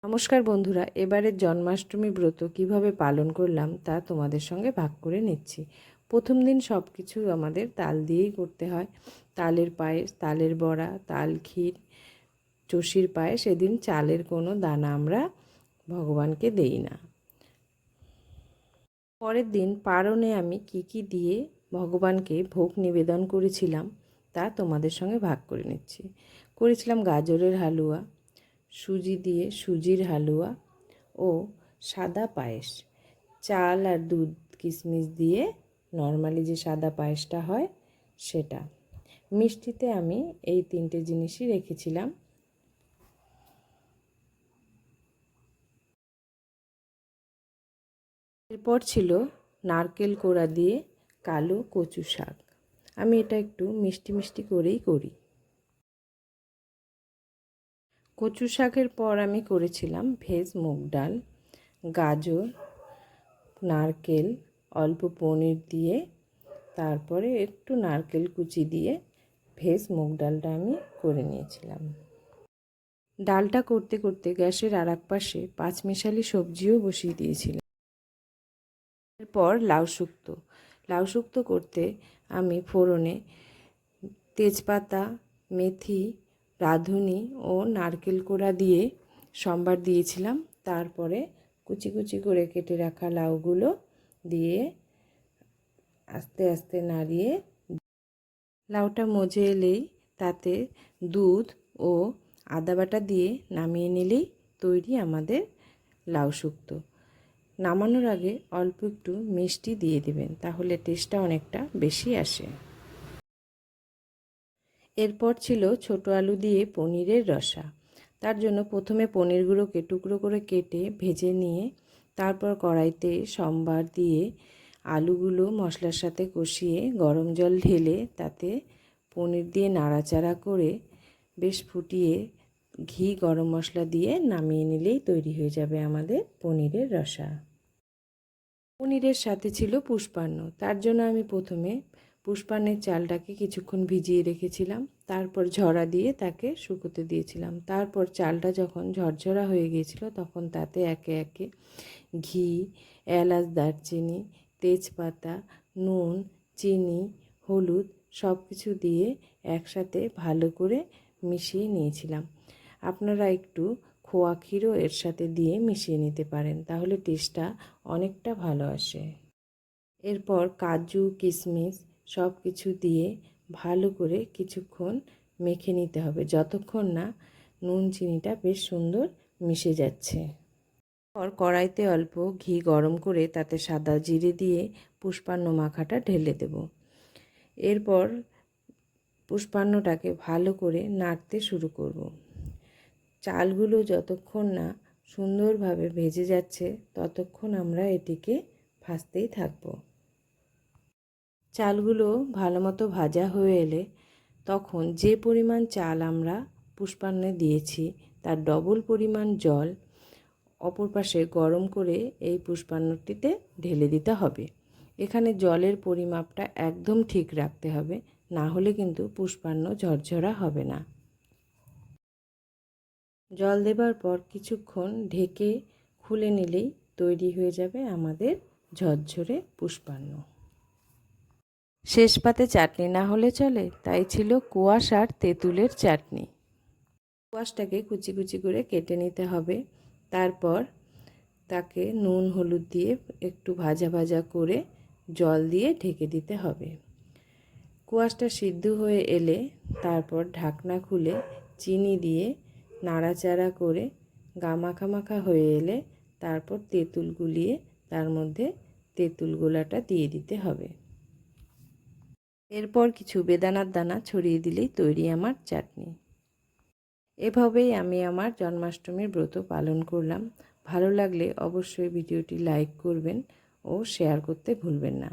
নমস্কার বন্ধুরা, এবারের জন্মাষ্টমী ব্রত কিভাবে পালন করলাম তা তোমাদের সঙ্গে ভাগ করে নিচ্ছি। প্রথম দিন সব কিছু আমাদের তাল দিয়েই করতে হয়। তালের পায়েস, তালের বড়া, তাল ক্ষীর, চষির পায়েস। সেদিন চালের কোনো দানা আমরা ভগবানকে দেই না। পরের দিন পারণে আমি কি দিয়ে ভগবানকে ভোগ নিবেদন করেছিলাম তা তোমাদের সঙ্গে ভাগ করে নিচ্ছি। করেছিলাম গাজরের হালুয়া, সুজি দিয়ে সুজির হালুয়া ও সাদা পায়েস। চাল আর দুধ কিশমিশ দিয়ে নর্মালি যে সাদা পায়েসটা হয় সেটা। মিষ্টিতে আমি এই তিনটে জিনিসই রেখেছিলাম। এরপর ছিল নারকেল কোড়া দিয়ে কালো কচু শাক। আমি এটা একটু মিষ্টি মিষ্টি করেই করি। কচু শাকের পর আমি করেছিলাম ভেজ মুগ ডাল, গাজর, নারকেল, অল্প পনির দিয়ে, তারপরে একটু নারকেল কুচি দিয়ে ভেজ মুগ ডালটা আমি করে নিয়েছিলাম। ডালটা করতে করতে গ্যাসের আর এক পাশে পাঁচমিশালি সবজিও বসিয়ে দিয়েছিলাম। এরপর লাউ শুক্তো করতে আমি ফোড়নে তেজপাতা, মেথি, রাঁধুনি ও নারকেল কোড়া দিয়ে সম্বার দিয়েছিলাম। তারপরে কুচি কুচি করে কেটে রাখা লাউগুলো দিয়ে আস্তে আস্তে নাড়িয়ে লাউটা মজে এলেই তাতে দুধ ও আদা বাটা দিয়ে নামিয়ে নিলেই তৈরি আমাদের লাউ শুক্তো। নামানোর আগে অল্প একটু মিষ্টি দিয়ে দেবেন, তাহলে টেস্টটা অনেকটা বেশি আসে। এরপর ছিল ছোট আলু দিয়ে পনিরের রসা। তার জন্য প্রথমে পনিরগুলোকে টুকরো করে কেটে ভেজে নিয়ে তারপর কড়াইতে সম্বার দিয়ে আলুগুলো মশলার সাথে কষিয়ে গরম জল ঢেলে তাতে পনির দিয়ে নাড়াচাড়া করে বেশ ফুটিয়ে ঘি গরম মশলা দিয়ে নামিয়ে নিলেই তৈরি হয়ে যাবে আমাদের পনিরের রসা। পনিরের সাথে ছিল পুষ্পান্ন। তার জন্য আমি প্রথমে পুষ্পান্নের চালটাকে কিছুক্ষণ ভিজিয়ে রেখেছিলাম, তারপর ঝরা দিয়ে তাকে শুকোতে দিয়েছিলাম। তারপর চালটা যখন ঝরঝরা হয়ে গিয়েছিল তখন তাতে একে একে ঘি, এলাচ, দারচিনি, তেজপাতা, নুন, চিনি, হলুদ সব কিছু দিয়ে একসাথে ভালো করে মিশিয়ে নিয়েছিলাম। আপনারা একটু খোয়া ক্ষীরও এর সাথে দিয়ে মিশিয়ে নিতে পারেন, তাহলে টেস্টটা অনেকটা ভালো আসে। এরপর কাজু, কিশমিশ সব কিছু দিয়ে ভালো করে কিছুক্ষণ মেখে নিতে হবে, যতক্ষণ না নুন চিনিটা বেশ সুন্দর মিশে যাচ্ছে। পর কড়াইতে অল্প ঘি গরম করে তাতে সাদা জিরে দিয়ে পুষ্পান্ন মাখাটা ঢেলে দেব। এরপর পুষ্পান্নটাকে ভালো করে নাড়তে শুরু করব। চালগুলো যতক্ষণ না সুন্দরভাবে ভেজে যাচ্ছে ততক্ষণ আমরা এটিকে ভাজতেই থাকব। চালগুলো ভালো মতো ভাজা হয়ে এলে তখন যে পরিমাণ চাল আমরা পুষ্পান্নে দিয়েছি তার ডবল পরিমাণ জল অপর পাশে গরম করে এই পুষ্পান্নটিতে ঢেলে দিতে হবে। এখানে জলের পরিমাপটা একদম ঠিক রাখতে হবে, না হলে কিন্তু পুষ্পান্ন ঝরঝরা হবে না। জল দেবার পর কিছুক্ষণ ঢেকে খুলে নিলেই তৈরি হয়ে যাবে আমাদের ঝরঝরে পুষ্পান্ন। শেষ পাতে চাটনি না হলে চলে, তাই ছিল কোয়াশ আর তেঁতুলের চাটনি। কোয়াশটাকে কুচি কুচি করে কেটে নিতে হবে, তারপর তাকে নুন হলুদ দিয়ে একটু ভাজা ভাজা করে জল দিয়ে ঢেকে দিতে হবে। কোয়াশটা সিদ্ধ হয়ে এলে তারপর ঢাকনা খুলে চিনি দিয়ে নাড়াচাড়া করে মাখা মাখা হয়ে এলে তারপর তেঁতুল গুলিয়ে তার মধ্যে তেঁতুল গোলাটা দিয়ে দিতে হবে। এরপর কিছু বেদানার দানা ছড়িয়ে দিলেই তৈরি আমার চাটনি। এভাবেই আমি আমার জন্মাষ্টমীর ব্রত পালন করলাম। ভালো লাগলে অবশ্যই ভিডিওটি লাইক করবেন ও শেয়ার করতে ভুলবেন না।